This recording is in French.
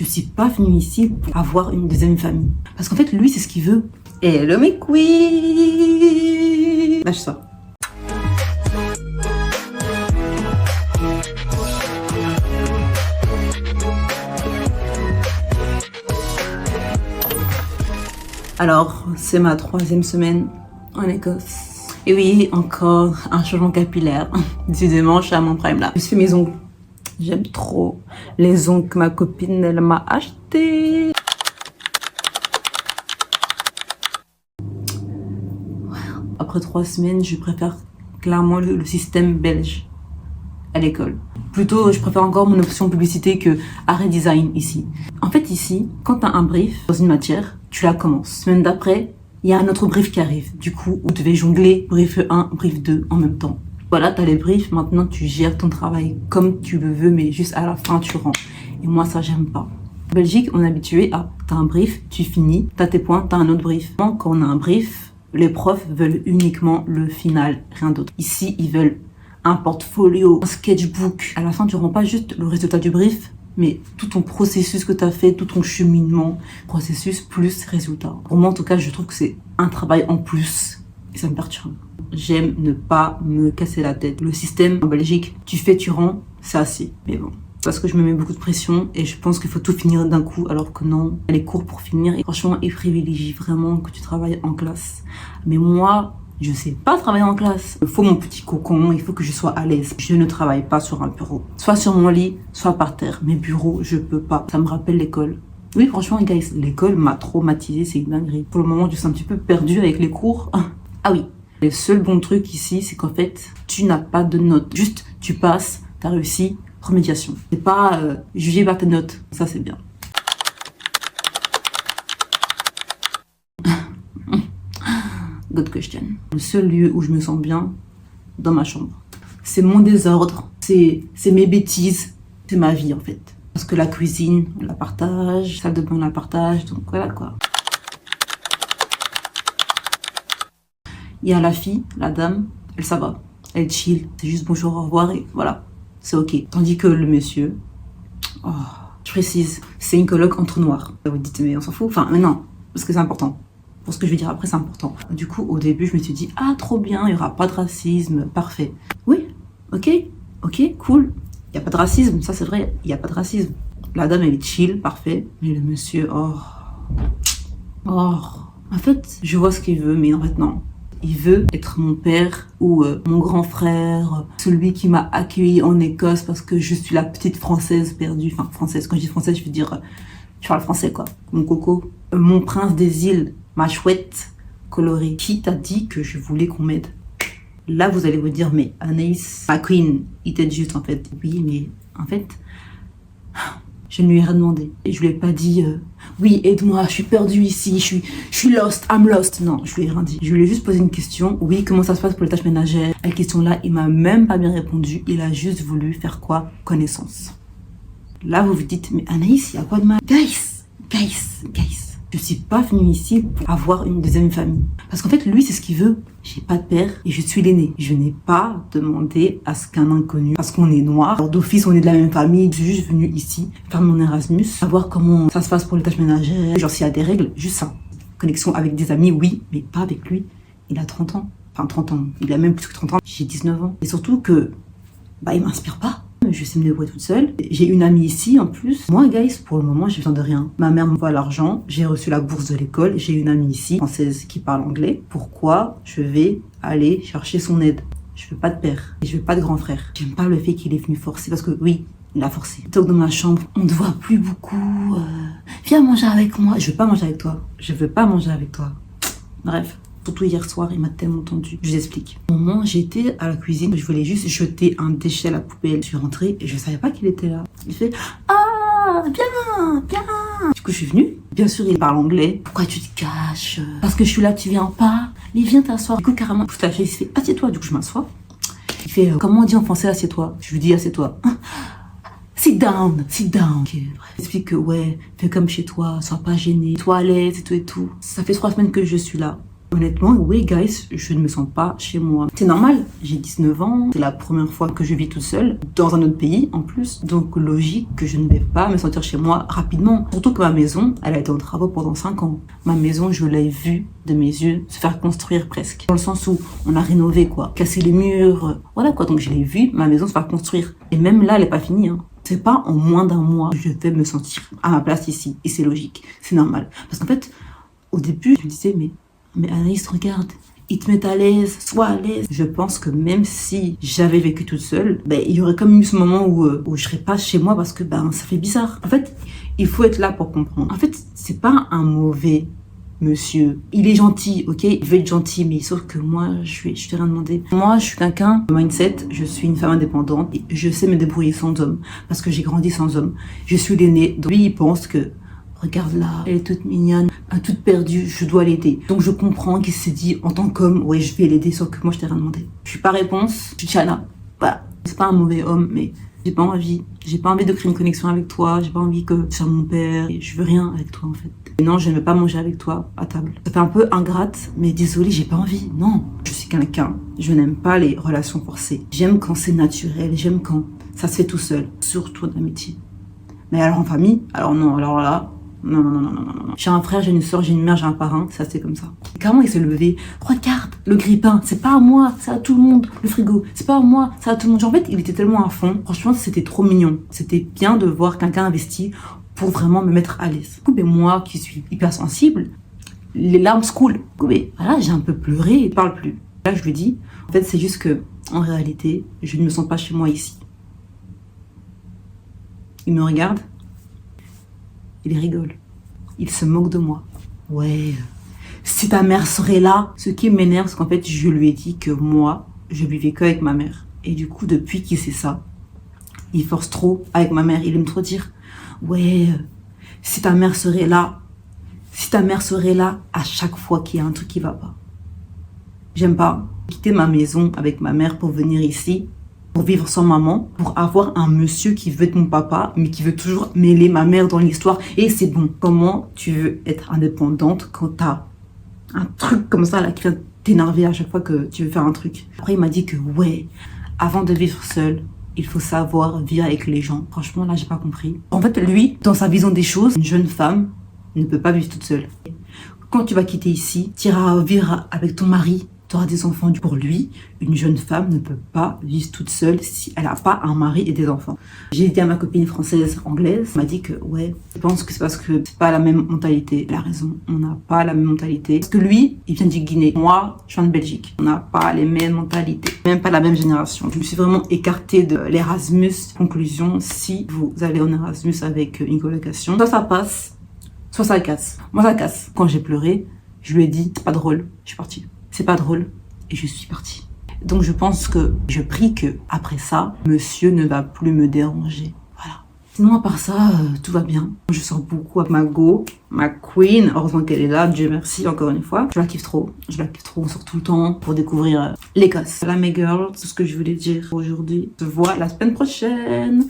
Je suis pas venue ici pour avoir une deuxième famille. Parce qu'en fait, lui, c'est ce qu'il veut. Hello mes queens! Lâche ça. Alors, c'est ma 3e semaine en Écosse. Et oui, encore un changement capillaire. Décidément, je suis à mon prime là. Je fais mes ongles. J'aime trop les ongles que ma copine, elle m'a acheté. Après 3 semaines, je préfère clairement le système belge à l'école. Plutôt, je préfère encore mon option publicité que arrêt design ici. En fait, ici, quand tu as un brief dans une matière, tu la commences. Semaine d'après, il y a un autre brief qui arrive. Du coup, vous devez jongler brief 1, brief 2 en même temps. Voilà, tu as les briefs. Maintenant, tu gères ton travail comme tu le veux, mais juste à la fin, tu rends. Et moi, ça, j'aime pas. En Belgique, on est habitué à, t'as un brief, tu finis, t'as tes points, t'as un autre brief. Quand on a un brief, les profs veulent uniquement le final, rien d'autre. Ici, ils veulent un portfolio, un sketchbook. À la fin, tu rends pas juste le résultat du brief, mais tout ton processus que tu as fait, tout ton cheminement, processus plus résultat. Pour moi, en tout cas, je trouve que c'est un travail en plus et ça me perturbe. J'aime ne pas me casser la tête. Le système en Belgique, tu fais, tu rends, c'est assez. Mais bon, parce que je me mets beaucoup de pression et je pense qu'il faut tout finir d'un coup, alors que non, il y a les cours pour finir. Et franchement, ils privilégient vraiment que tu travailles en classe. Mais moi, je sais pas travailler en classe. Il faut mon petit cocon, il faut que je sois à l'aise. Je ne travaille pas sur un bureau. Soit sur mon lit, soit par terre. Mes bureaux, je peux pas. Ça me rappelle l'école. Oui, franchement, guys, l'école m'a traumatisée, c'est une dinguerie. Pour le moment, je suis un petit peu perdue avec les cours. Ah oui, le seul bon truc ici, c'est qu'en fait, tu n'as pas de notes. Juste, tu passes, t'as réussi, remédiation. C'est pas jugé par tes notes. Ça, c'est bien. Good question. Le seul lieu où je me sens bien, dans ma chambre. C'est mon désordre, c'est mes bêtises, c'est ma vie en fait. Parce que la cuisine, on la partage, salle de bain, on la partage, donc voilà quoi. Il y a la fille, la dame, elle ça va, elle chill, c'est juste bonjour, au revoir et voilà, c'est ok. Tandis que le monsieur, oh, je précise, c'est une coloc entre noirs. Vous dites mais on s'en fout, enfin mais non, parce que c'est important. Pour ce que je vais dire après, c'est important. Du coup, au début, je me suis dit, ah, trop bien, il n'y aura pas de racisme, parfait. Oui, ok, cool. Il n'y a pas de racisme, ça c'est vrai, il n'y a pas de racisme. La dame, elle est chill, parfait. Mais le monsieur, oh. En fait, je vois ce qu'il veut, mais en fait, non. Il veut être mon père ou mon grand frère, celui qui m'a accueilli en Écosse parce que je suis la petite française perdue. Enfin, française, quand je dis française, je veux dire, je parle français, quoi. Mon coco. Mon prince des îles. Ma chouette colorée. Qui t'a dit que je voulais qu'on m'aide? Là, vous allez vous dire, mais Anaïs, ma queen, il t'aide juste en fait. Oui, mais en fait, je ne lui ai rien demandé. Et je lui ai pas dit, oui, aide-moi, je suis perdue ici, je suis lost, I'm lost. Non, je lui ai rien dit. Je lui ai juste posé une question. Oui, comment ça se passe pour les tâches ménagères? À la question-là, il m'a même pas bien répondu. Il a juste voulu faire quoi? Connaissance. Là, vous vous dites, mais Anaïs, il y a quoi de mal? Guys. Je suis pas venue ici pour avoir une deuxième famille. Parce qu'en fait, lui, c'est ce qu'il veut. J'ai pas de père et je suis l'aîné. Je n'ai pas demandé à ce qu'un inconnu, parce qu'on est noir, alors d'office, on est de la même famille. Je suis juste venue ici faire mon Erasmus, savoir comment ça se passe pour les tâches ménagères, genre s'il y a des règles, juste ça. Connexion avec des amis, oui, mais pas avec lui. Il a 30 ans. Enfin, 30 ans. Il a même plus que 30 ans. J'ai 19 ans. Et surtout que, il m'inspire pas. Je sais me débrouiller toute seule. J'ai une amie ici en plus. Moi, guys, pour le moment, j'ai besoin de rien. Ma mère m'envoie l'argent. J'ai reçu la bourse de l'école. J'ai une amie ici, française, qui parle anglais. Pourquoi je vais aller chercher son aide? Je veux pas de père. Et je veux pas de grand frère. J'aime pas le fait qu'il est venu forcer. Parce que oui, il a forcé. Donc dans ma chambre, on ne voit plus beaucoup. Viens manger avec moi. Je veux pas manger avec toi. Je veux pas manger avec toi. Bref. Surtout hier soir, il m'a tellement tendu. Je vous explique. Au moment où j'étais à la cuisine, je voulais juste jeter un déchet à la poubelle. Je suis rentrée et je savais pas qu'il était là. Il fait « Ah, viens. Du coup, je suis venue. Bien sûr, il parle anglais. Pourquoi tu te caches? Parce que je suis là, tu viens pas. Mais viens t'asseoir. Du coup, carrément, tout à fait, il se fait « Assieds-toi. » Du coup, je m'assois. Il fait « Comment on dit en français assieds-toi? » Je lui dis « Assieds-toi. » Sit down. Ok, bref. Il explique que ouais, fais comme chez toi, sois pas gêné, sois à l'aise et tout. Ça fait 3 semaines que je suis là. Honnêtement, oui, guys, je ne me sens pas chez moi. C'est normal, j'ai 19 ans, c'est la première fois que je vis toute seule, dans un autre pays en plus. Donc logique que je ne vais pas me sentir chez moi rapidement. Surtout que ma maison, elle a été en travaux pendant 5 ans. Ma maison, je l'ai vue de mes yeux se faire construire presque. Dans le sens où on a rénové quoi, cassé les murs, voilà quoi. Donc je l'ai vue, ma maison se faire construire. Et même là, elle est pas finie, hein. C'est pas en moins d'un mois que je vais me sentir à ma place ici. Et c'est logique, c'est normal. Parce qu'en fait, au début, je me disais, mais Anaïs, regarde, ils te mettent à l'aise, sois à l'aise. Je pense que même si j'avais vécu toute seule, il y aurait comme eu ce moment où je serais pas chez moi parce que ça fait bizarre. En fait, il faut être là pour comprendre. En fait, c'est pas un mauvais monsieur. Il est gentil, ok? Il veut être gentil, mais sauf que moi, je t'ai rien demandé. Moi, je suis quelqu'un, mindset, je suis une femme indépendante et je sais me débrouiller sans homme parce que j'ai grandi sans homme. Je suis l'aînée. Donc lui, il pense que regarde là, elle est toute mignonne, toute perdue, je dois l'aider. Donc je comprends qu'il s'est dit en tant qu'homme, ouais, je vais l'aider, sauf que moi je t'ai rien demandé. Je suis pas réponse, je suis Chana. C'est pas un mauvais homme, mais j'ai pas envie. J'ai pas envie de créer une connexion avec toi, j'ai pas envie que tu sois mon père. Et je veux rien avec toi en fait. Et non, je ne veux pas manger avec toi à table. Ça fait un peu ingrate, mais désolée, j'ai pas envie. Non, je suis quelqu'un, je n'aime pas les relations forcées. J'aime quand c'est naturel, j'aime quand ça se fait tout seul, surtout en amitié. Mais alors en famille, alors non, alors là... Non. J'ai un frère, j'ai une soeur, j'ai une mère, j'ai un parrain, ça c'est comme ça. Comment il s'est levé? Regarde, le grille-pain, c'est pas à moi, c'est à tout le monde. Le frigo, c'est pas à moi, c'est à tout le monde. En fait, il était tellement à fond. Franchement, c'était trop mignon. C'était bien de voir quelqu'un investi pour vraiment me mettre à l'aise. Mais moi, qui suis hyper sensible, les larmes se coulent. Mais voilà, j'ai un peu pleuré, il parle plus. Là, je lui dis, en fait, c'est juste que, en réalité, je ne me sens pas chez moi ici. Il me regarde. Il rigole. Il se moque de moi. Ouais, si ta mère serait là. Ce qui m'énerve, c'est qu'en fait, je lui ai dit que moi, je vivais que avec ma mère. Et du coup, depuis qu'il sait ça, il force trop avec ma mère. Il aime trop dire, ouais, si ta mère serait là. Si ta mère serait là à chaque fois qu'il y a un truc qui va pas. J'aime pas quitter ma maison avec ma mère pour venir ici. Pour vivre sans maman, pour avoir un monsieur qui veut être mon papa, mais qui veut toujours mêler ma mère dans l'histoire. Et c'est bon. Comment tu veux être indépendante quand t'as un truc comme ça là qui vient t'énerver à chaque fois que tu veux faire un truc? Après, il m'a dit que ouais, avant de vivre seul, il faut savoir vivre avec les gens. Franchement, là, j'ai pas compris. En fait, lui, dans sa vision des choses, une jeune femme ne peut pas vivre toute seule. Quand tu vas quitter ici, tu iras vivre avec ton mari. Tu auras des enfants. Pour lui, une jeune femme ne peut pas vivre toute seule si elle n'a pas un mari et des enfants. J'ai dit à ma copine française, anglaise, elle m'a dit que ouais, je pense que c'est parce que c'est pas la même mentalité. Elle a raison, on n'a pas la même mentalité. Parce que lui, il vient du Guinée. Moi, je viens de Belgique. On n'a pas les mêmes mentalités, même pas la même génération. Je me suis vraiment écartée de l'Erasmus. Conclusion, si vous allez en Erasmus avec une colocation, soit ça passe, soit ça casse. Moi, ça casse. Quand j'ai pleuré, je lui ai dit, c'est pas drôle, je suis partie. C'est pas drôle et je suis partie. Donc je pense que je prie que après ça, monsieur ne va plus me déranger. Voilà. Sinon à part ça, tout va bien. Je sors beaucoup avec ma go, ma queen. Heureusement qu'elle est là, Dieu merci encore une fois. Je la kiffe trop. On sort tout le temps pour découvrir l'Écosse. Voilà mes girls, c'est ce que je voulais dire aujourd'hui. On se voit la semaine prochaine.